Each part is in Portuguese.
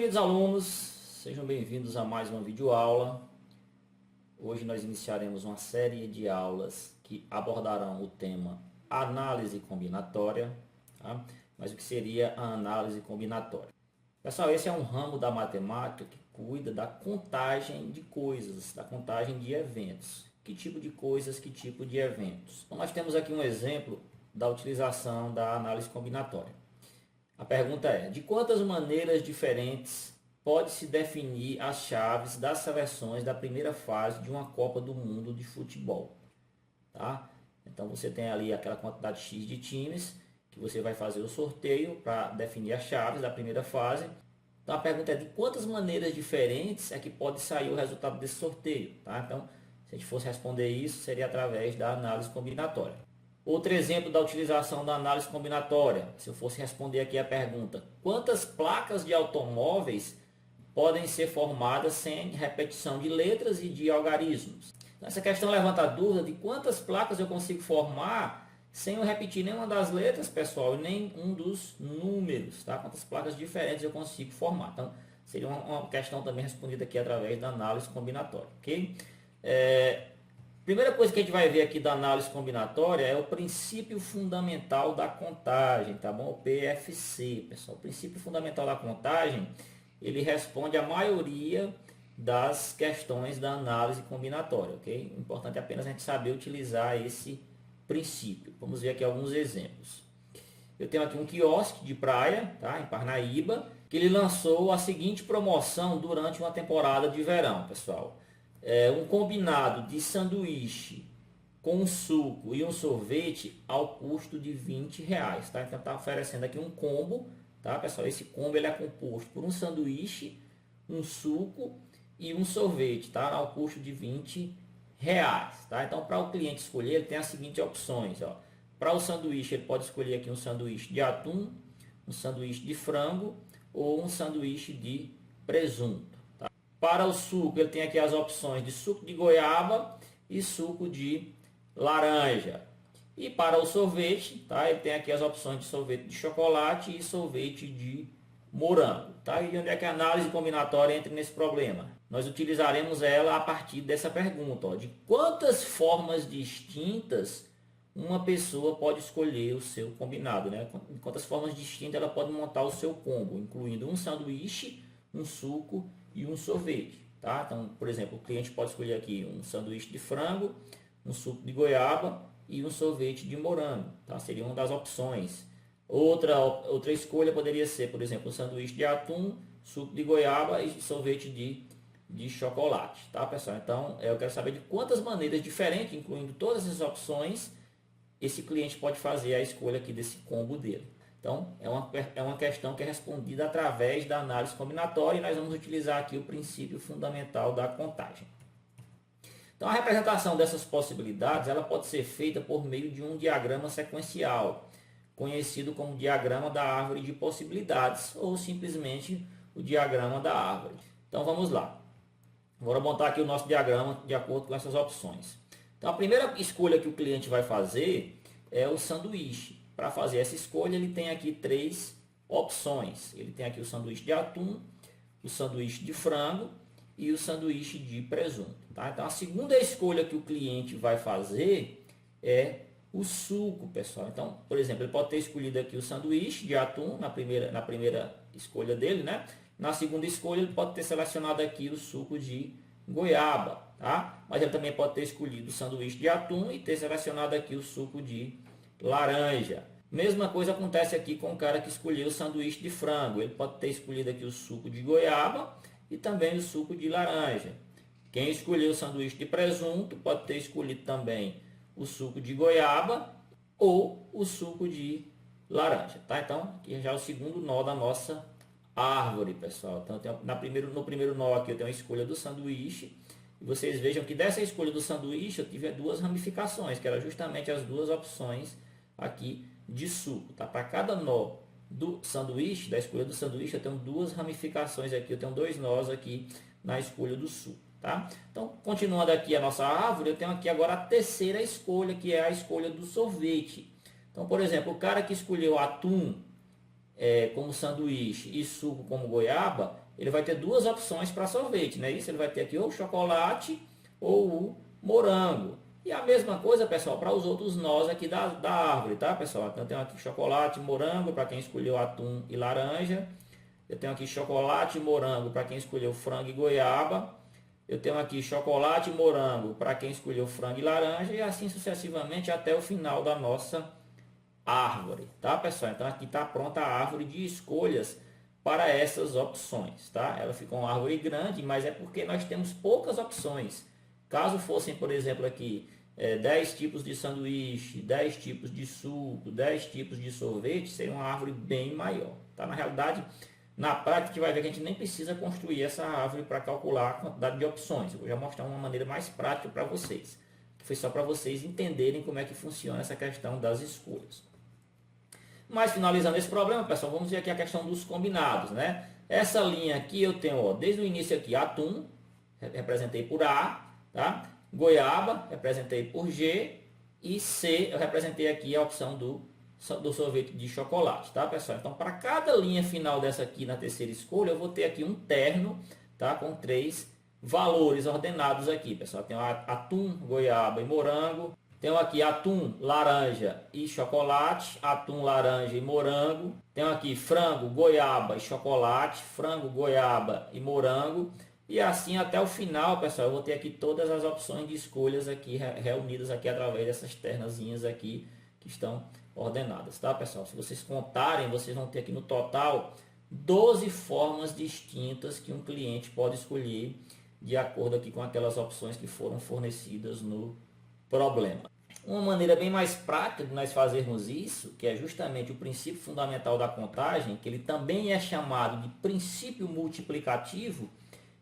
queridos alunos, sejam bem-vindos a mais uma videoaula. Hoje nós iniciaremos uma série de aulas que abordarão o tema análise combinatória, tá? Mas o que seria a análise combinatória? Pessoal, esse é um ramo da matemática que cuida da contagem de coisas, da contagem de eventos. Que tipo de coisas, que tipo de eventos? Então nós temos aqui um exemplo da utilização da análise combinatória. A pergunta é: de quantas maneiras diferentes pode-se definir as chaves das seleções da primeira fase de uma Copa do Mundo de futebol? Tá? Então você tem ali aquela quantidade X de times que você vai fazer o sorteio para definir as chaves da primeira fase. Então a pergunta é: de quantas maneiras diferentes é que pode sair o resultado desse sorteio? Tá? Então, se a gente fosse responder isso, seria através da análise combinatória. Outro exemplo da utilização da análise combinatória, se eu fosse responder aqui a pergunta: quantas placas de automóveis podem ser formadas sem repetição de letras e de algarismos? Então, essa questão levanta a dúvida de quantas placas eu consigo formar sem eu repetir nenhuma das letras, pessoal, e nem um dos números, tá? Quantas placas diferentes eu consigo formar? Então, seria uma questão também respondida aqui através da análise combinatória, ok? Primeira coisa que a gente vai ver aqui da análise combinatória é o princípio fundamental da contagem, tá bom? O PFC, pessoal. O princípio fundamental da contagem, ele responde a maioria das questões da análise combinatória, ok? O importante é apenas a gente saber utilizar esse princípio. Vamos ver aqui alguns exemplos. Eu tenho aqui um quiosque de praia, tá? Em Parnaíba, que ele lançou a seguinte promoção durante uma temporada de verão, pessoal. Um combinado de sanduíche com um suco e um sorvete ao custo de R$20, tá? Então está oferecendo aqui um combo, tá, pessoal? Esse combo ele é composto por um sanduíche, um suco e um sorvete, tá? Ao custo de R$20, tá? Então para o cliente escolher, ele tem as seguintes opções, ó. Para o sanduíche, ele pode escolher aqui um sanduíche de atum, um sanduíche de frango ou um sanduíche de presunto. Para o suco, ele tem aqui as opções de suco de goiaba e suco de laranja. E para o sorvete, tá, ele tem aqui as opções de sorvete de chocolate e sorvete de morango. Tá? E onde é que a análise combinatória entra nesse problema? Nós utilizaremos ela a partir dessa pergunta, ó, de quantas formas distintas uma pessoa pode escolher o seu combinado, né? De quantas formas distintas ela pode montar o seu combo, incluindo um sanduíche, um suco e um sorvete, tá? Então, por exemplo, o cliente pode escolher aqui um sanduíche de frango, um suco de goiaba e um sorvete de morango, tá? Seria uma das opções. Outra escolha poderia ser, por exemplo, um sanduíche de atum, suco de goiaba e sorvete de chocolate, tá, pessoal? Então, eu quero saber de quantas maneiras diferentes, incluindo todas essas opções, esse cliente pode fazer a escolha aqui desse combo dele. Então, é uma questão que é respondida através da análise combinatória e nós vamos utilizar aqui o princípio fundamental da contagem. Então, a representação dessas possibilidades ela pode ser feita por meio de um diagrama sequencial, conhecido como diagrama da árvore de possibilidades ou simplesmente o diagrama da árvore. Então, vamos lá. Agora, montar aqui o nosso diagrama de acordo com essas opções. Então, a primeira escolha que o cliente vai fazer é o sanduíche. Para fazer essa escolha, ele tem aqui três opções. Ele tem aqui o sanduíche de atum, o sanduíche de frango e o sanduíche de presunto. Tá? Então, a segunda escolha que o cliente vai fazer é o suco, pessoal. Então, por exemplo, ele pode ter escolhido aqui o sanduíche de atum na primeira escolha dele, né? Na segunda escolha, ele pode ter selecionado aqui o suco de goiaba, tá? Mas ele também pode ter escolhido o sanduíche de atum e ter selecionado aqui o suco de laranja. Mesma coisa acontece aqui com o cara que escolheu o sanduíche de frango. Ele pode ter escolhido aqui o suco de goiaba e também o suco de laranja. Quem escolheu o sanduíche de presunto pode ter escolhido também o suco de goiaba ou o suco de laranja. Tá? Então, aqui já é o segundo nó da nossa árvore, pessoal. Então, no primeiro nó aqui eu tenho a escolha do sanduíche. E vocês vejam que dessa escolha do sanduíche eu tive duas ramificações, que eram justamente as duas opções aqui de suco, tá? Para cada nó do sanduíche, da escolha do sanduíche, eu tenho duas ramificações aqui, eu tenho dois nós aqui na escolha do suco, tá? Então, continuando aqui a nossa árvore, eu tenho aqui agora a terceira escolha, que é a escolha do sorvete. Então, por exemplo, o cara que escolheu atum como sanduíche e suco como goiaba, ele vai ter duas opções para sorvete, né? Isso ele vai ter aqui ou o chocolate ou o morango. E a mesma coisa, pessoal, para os outros nós aqui da árvore, tá, pessoal? Então, eu tenho aqui chocolate, morango, para quem escolheu atum e laranja. Eu tenho aqui chocolate e morango para quem escolheu frango e goiaba. Eu tenho aqui chocolate e morango para quem escolheu frango e laranja. E assim sucessivamente até o final da nossa árvore, tá, pessoal? Então, aqui está pronta a árvore de escolhas para essas opções, tá? Ela ficou uma árvore grande, mas é porque nós temos poucas opções. Caso fossem, por exemplo, aqui 10 tipos de sanduíche, 10 tipos de suco, 10 tipos de sorvete, seria uma árvore bem maior, tá? Na realidade, na prática, a gente vai ver que a gente nem precisa construir essa árvore para calcular a quantidade de opções. Eu vou já mostrar uma maneira mais prática para vocês, que foi só para vocês entenderem como é que funciona essa questão das escolhas. Mas finalizando esse problema, pessoal, vamos ver aqui a questão dos combinados, né? Essa linha aqui eu tenho, ó, desde o início aqui, atum, representei por A, tá? Goiaba, representei por G, e C, eu representei aqui a opção do sorvete de chocolate, tá, pessoal? Então, para cada linha final dessa aqui na terceira escolha, eu vou ter aqui um terno, tá? Com 3 valores ordenados aqui, pessoal. Tem atum, goiaba e morango. Tenho aqui atum, laranja e chocolate, atum, laranja e morango. Tenho aqui frango, goiaba e chocolate, frango, goiaba e morango. E assim até o final, pessoal, eu vou ter aqui todas as opções de escolhas aqui reunidas aqui através dessas ternazinhas aqui que estão ordenadas, tá, pessoal? Se vocês contarem, vocês vão ter aqui no total 12 formas distintas que um cliente pode escolher de acordo aqui com aquelas opções que foram fornecidas no problema. Uma maneira bem mais prática de nós fazermos isso, que é justamente o princípio fundamental da contagem, que ele também é chamado de princípio multiplicativo,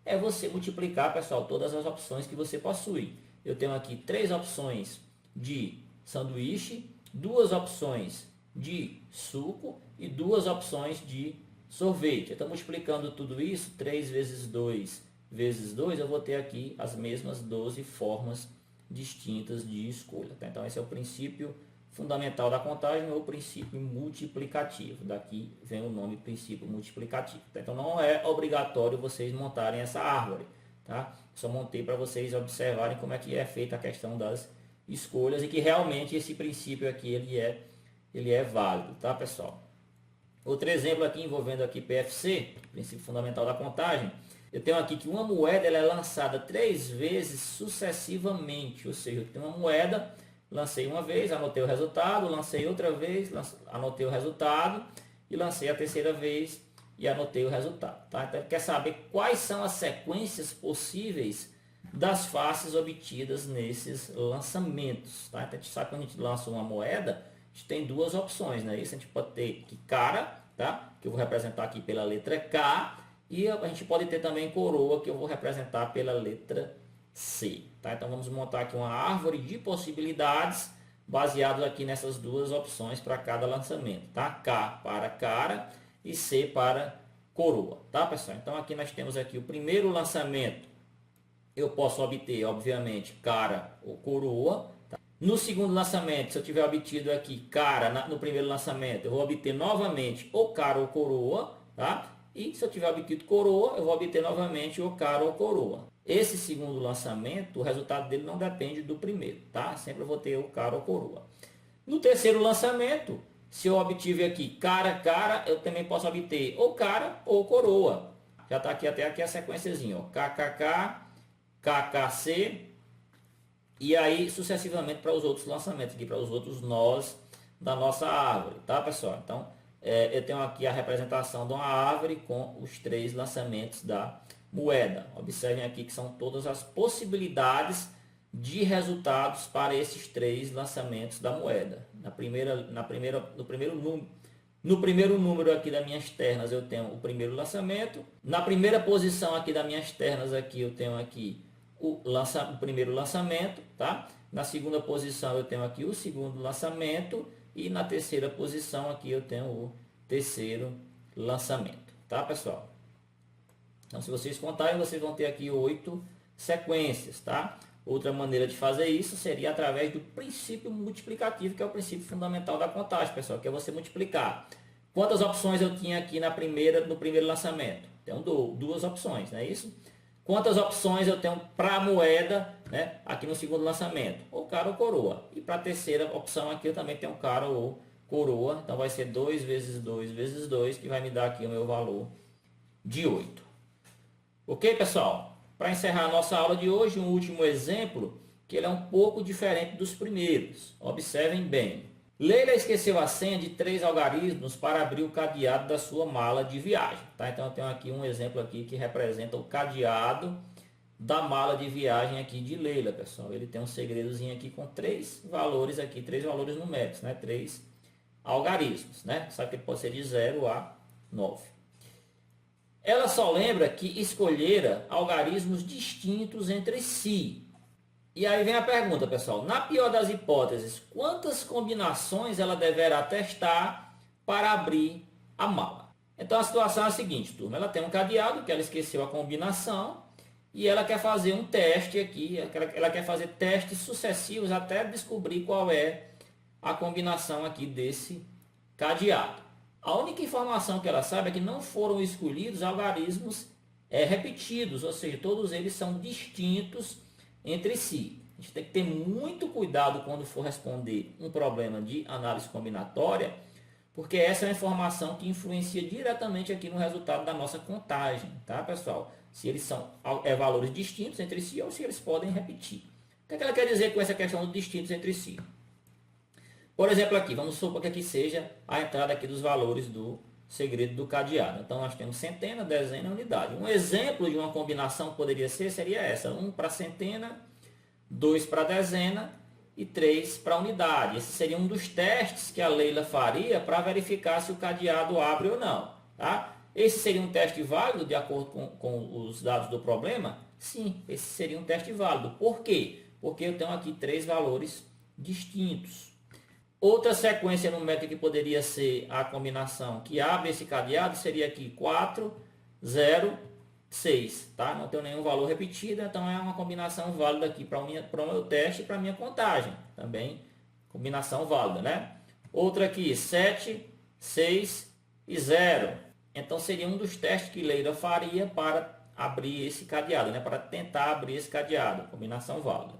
é você multiplicar, pessoal, todas as opções que você possui. Eu tenho aqui 3 opções de sanduíche, 2 opções de suco e 2 opções de sorvete. Então, multiplicando tudo isso, 3 vezes 2 vezes 2, eu vou ter aqui as mesmas 12 formas distintas de escolha. Tá? Então, esse é o princípio fundamental da contagem ou princípio multiplicativo. Daqui vem o nome princípio multiplicativo. Tá? Então, não é obrigatório vocês montarem essa árvore. Tá? Só montei para vocês observarem como é que é feita a questão das escolhas e que realmente esse princípio aqui ele é válido, tá, pessoal? Outro exemplo aqui envolvendo aqui PFC, princípio fundamental da contagem. Eu tenho aqui que uma moeda ela é lançada 3 vezes sucessivamente, ou seja, eu tenho uma moeda, lancei uma vez, anotei o resultado, lancei outra vez, anotei o resultado e lancei a terceira vez e anotei o resultado, tá? Então, quer saber quais são as sequências possíveis das faces obtidas nesses lançamentos, tá? Então, a gente sabe que quando a gente lança uma moeda, a gente tem 2 opções, né? Isso a gente pode ter que cara, tá? Que eu vou representar aqui pela letra K, e a gente pode ter também coroa, que eu vou representar pela letra C, tá? Então vamos montar aqui uma árvore de possibilidades baseados aqui nessas 2 opções para cada lançamento, tá? K para cara e C para coroa, tá, pessoal? Então aqui nós temos aqui o primeiro lançamento. Eu posso obter, obviamente, cara ou coroa. Tá? No segundo lançamento, se eu tiver obtido aqui cara no primeiro lançamento, eu vou obter novamente ou cara ou coroa. Tá? E se eu tiver obtido coroa, eu vou obter novamente ou cara ou coroa. Esse segundo lançamento, o resultado dele não depende do primeiro. Tá? Sempre eu vou ter o cara ou coroa. No terceiro lançamento, se eu obtive aqui cara, eu também posso obter ou cara ou coroa. Já está aqui até aqui a sequenciazinha. Ó. KKK. KKC e aí sucessivamente para os outros lançamentos, aqui para os outros nós da nossa árvore, tá, pessoal? Então, eu tenho aqui a representação de uma árvore com os 3 lançamentos da moeda. Observem aqui que são todas as possibilidades de resultados para esses 3 lançamentos da moeda. No primeiro número aqui das minhas ternas eu tenho o primeiro lançamento. Na primeira posição aqui das minhas ternas aqui eu tenho aqui o primeiro lançamento, tá? Na segunda posição eu tenho aqui o segundo lançamento e na terceira posição aqui eu tenho o terceiro lançamento, tá, pessoal? Então, se vocês contarem, vocês vão ter aqui 8 sequências, tá? Outra maneira de fazer isso seria através do princípio multiplicativo, que é o princípio fundamental da contagem, pessoal, que é você multiplicar. Quantas opções eu tinha aqui no primeiro lançamento? Tenho duas opções, não é isso? Quantas opções eu tenho para a moeda, né, aqui no segundo lançamento? Ou cara ou coroa. E para a terceira opção aqui eu também tenho cara ou coroa. Então vai ser 2 vezes 2 vezes 2, que vai me dar aqui o meu valor de 8. Ok, pessoal? Para encerrar a nossa aula de hoje, um último exemplo, que ele é um pouco diferente dos primeiros. Observem bem. Leila esqueceu a senha de 3 algarismos para abrir o cadeado da sua mala de viagem. Tá? Então eu tenho aqui um exemplo aqui que representa o cadeado da mala de viagem aqui de Leila, pessoal. Ele tem um segredozinho aqui com 3 valores aqui, 3 valores numéricos, né? 3 algarismos, né? Sabe que ele pode ser de 0 a 9. Ela só lembra que escolhera algarismos distintos entre si. E aí vem a pergunta, pessoal. Na pior das hipóteses, quantas combinações ela deverá testar para abrir a mala? Então a situação é a seguinte, turma. Ela tem um cadeado que ela esqueceu a combinação e ela quer fazer um teste aqui. Ela quer fazer testes sucessivos até descobrir qual é a combinação aqui desse cadeado. A única informação que ela sabe é que não foram escolhidos algarismos repetidos, ou seja, todos eles são distintos entre si. A gente tem que ter muito cuidado quando for responder um problema de análise combinatória, porque essa é uma informação que influencia diretamente aqui no resultado da nossa contagem, tá, pessoal? Se eles são valores distintos entre si ou se eles podem repetir. O que é que ela quer dizer com essa questão de distintos entre si? Por exemplo, aqui, vamos supor que aqui seja a entrada aqui dos valores do segredo do cadeado. Então, nós temos centena, dezena e unidade. Um exemplo de uma combinação que poderia seria essa. 1 para centena, 2 para dezena e 3 para unidade. Esse seria um dos testes que a Leila faria para verificar se o cadeado abre ou não. Tá? Esse seria um teste válido de acordo com os dados do problema? Sim, esse seria um teste válido. Por quê? Porque eu tenho aqui 3 valores distintos. Outra sequência numérica que poderia ser a combinação que abre esse cadeado seria aqui 4, 0, 6. Tá? Não tenho nenhum valor repetido, então é uma combinação válida aqui para o meu teste e para a minha contagem. Também combinação válida, né? Outra aqui, 7, 6 e 0. Então seria um dos testes que Leila faria para abrir esse cadeado, né? Para tentar abrir esse cadeado. Combinação válida.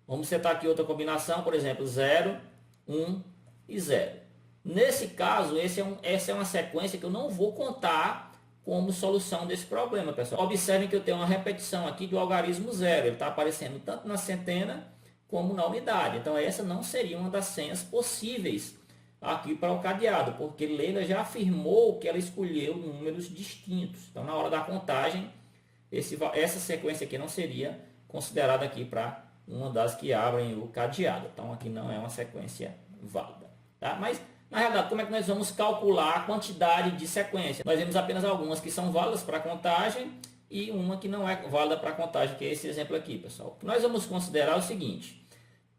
Vamos setar aqui outra combinação, por exemplo, 0, 1 e 0. Nesse caso, essa é uma sequência que eu não vou contar como solução desse problema, pessoal. Observem que eu tenho uma repetição aqui do algarismo 0. Ele está aparecendo tanto na centena como na unidade. Então, essa não seria uma das senhas possíveis aqui para o cadeado, porque Leila já afirmou que ela escolheu números distintos. Então, na hora da contagem, essa sequência aqui não seria considerada aqui para uma das que abrem o cadeado. Então, aqui não é uma sequência válida. Tá? Mas, na realidade, como é que nós vamos calcular a quantidade de sequências? Nós vemos apenas algumas que são válidas para a contagem e uma que não é válida para a contagem, que é esse exemplo aqui, pessoal. O que nós vamos considerar é o seguinte.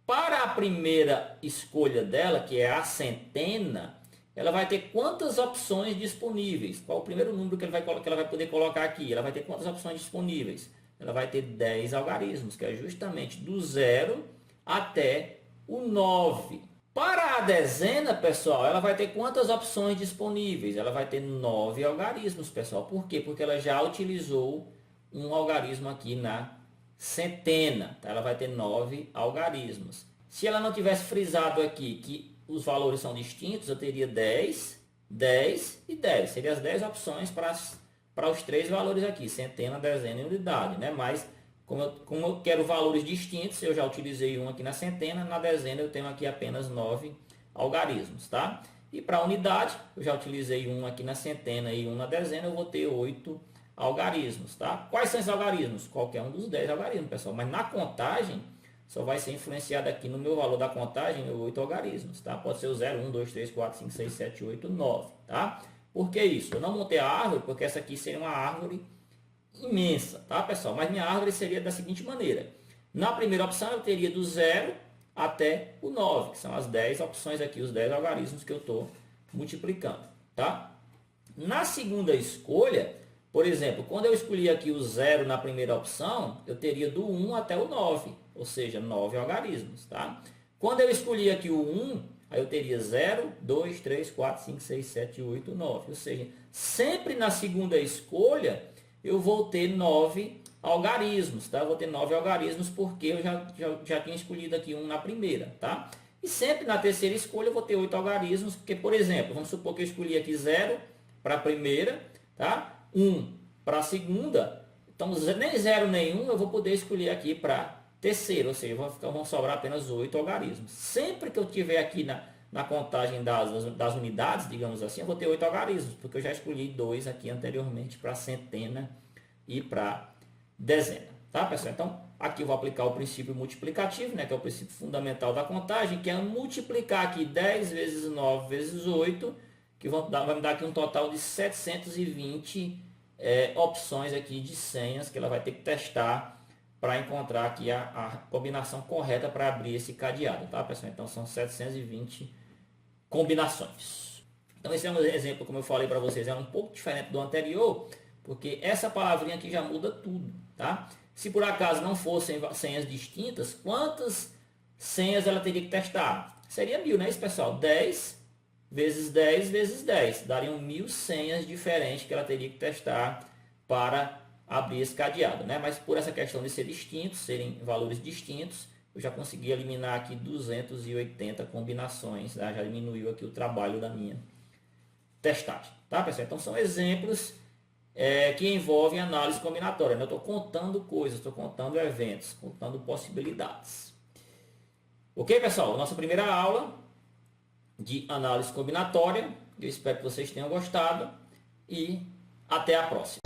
Para a primeira escolha dela, que é a centena, ela vai ter quantas opções disponíveis? Qual o primeiro número que ela vai poder colocar aqui? Ela vai ter quantas opções disponíveis? Ela vai ter 10 algarismos, que é justamente do 0 até o 9. Para a dezena, pessoal, ela vai ter quantas opções disponíveis? Ela vai ter 9 algarismos, pessoal. Por quê? Porque ela já utilizou um algarismo aqui na centena. Tá? Ela vai ter 9 algarismos. Se ela não tivesse frisado aqui que os valores são distintos, eu teria 10, 10 e 10. Seriam as 10 opções para os 3 valores aqui, centena, dezena e unidade, né? Mas, como eu quero valores distintos, eu já utilizei um aqui na centena, na dezena eu tenho aqui apenas 9 algarismos, tá? E para a unidade, eu já utilizei um aqui na centena e um na dezena, eu vou ter 8 algarismos, tá? Quais são esses algarismos? Qualquer um dos 10 algarismos, pessoal. Mas na contagem, só vai ser influenciado aqui no meu valor da contagem, 8 algarismos, tá? Pode ser o 0, 1, 2, 3, 4, 5, 6, 7, 8, 9, tá? Por que isso? Eu não montei a árvore, porque essa aqui seria uma árvore imensa, tá, pessoal? Mas minha árvore seria da seguinte maneira. Na primeira opção, eu teria do 0 até o 9, que são as 10 opções aqui, os 10 algarismos que eu estou multiplicando, tá? Na segunda escolha, por exemplo, quando eu escolhi aqui o 0 na primeira opção, eu teria do 1 até o 9, ou seja, 9 algarismos, tá? Quando eu escolhi aqui o 1, Aí eu teria 0, 2, 3, 4, 5, 6, 7, 8, 9. Ou seja, sempre na segunda escolha eu vou ter 9 algarismos, tá? Eu vou ter 9 algarismos porque eu já tinha escolhido aqui um na primeira, tá? E sempre na terceira escolha eu vou ter 8 algarismos, porque, por exemplo, vamos supor que eu escolhi aqui 0 para a primeira, tá? 1 para a segunda, então nem 0 nem 1 eu vou poder escolher aqui para terceira, ou seja, vão sobrar apenas 8 algarismos. Sempre que eu tiver aqui na contagem das unidades, digamos assim, eu vou ter 8 algarismos, porque eu já escolhi 2 aqui anteriormente para centena e para dezena, tá, pessoal? Então, aqui eu vou aplicar o princípio multiplicativo, né, que é o princípio fundamental da contagem, que é multiplicar aqui 10 vezes 9 vezes 8, que vai me dar aqui um total de 720 opções aqui de senhas que ela vai ter que testar para encontrar aqui a combinação correta para abrir esse cadeado, tá, pessoal? Então, são 720 combinações. Então, esse é um exemplo, como eu falei para vocês, é um pouco diferente do anterior, porque essa palavrinha aqui já muda tudo, tá? Se por acaso não fossem senhas distintas, quantas senhas ela teria que testar? Seria 1000, né, isso, pessoal? 10 vezes 10 vezes 10. Dariam 1000 senhas diferentes que ela teria que testar para abrir esse cadeado, né? Mas por essa questão de ser distintos, serem valores distintos, eu já consegui eliminar aqui 280 combinações, tá? Já diminuiu aqui o trabalho da minha testagem, tá, pessoal? Então são exemplos que envolvem análise combinatória, né? Eu estou contando coisas, estou contando eventos, contando possibilidades. Ok, pessoal? Nossa primeira aula de análise combinatória. Eu espero que vocês tenham gostado e até a próxima.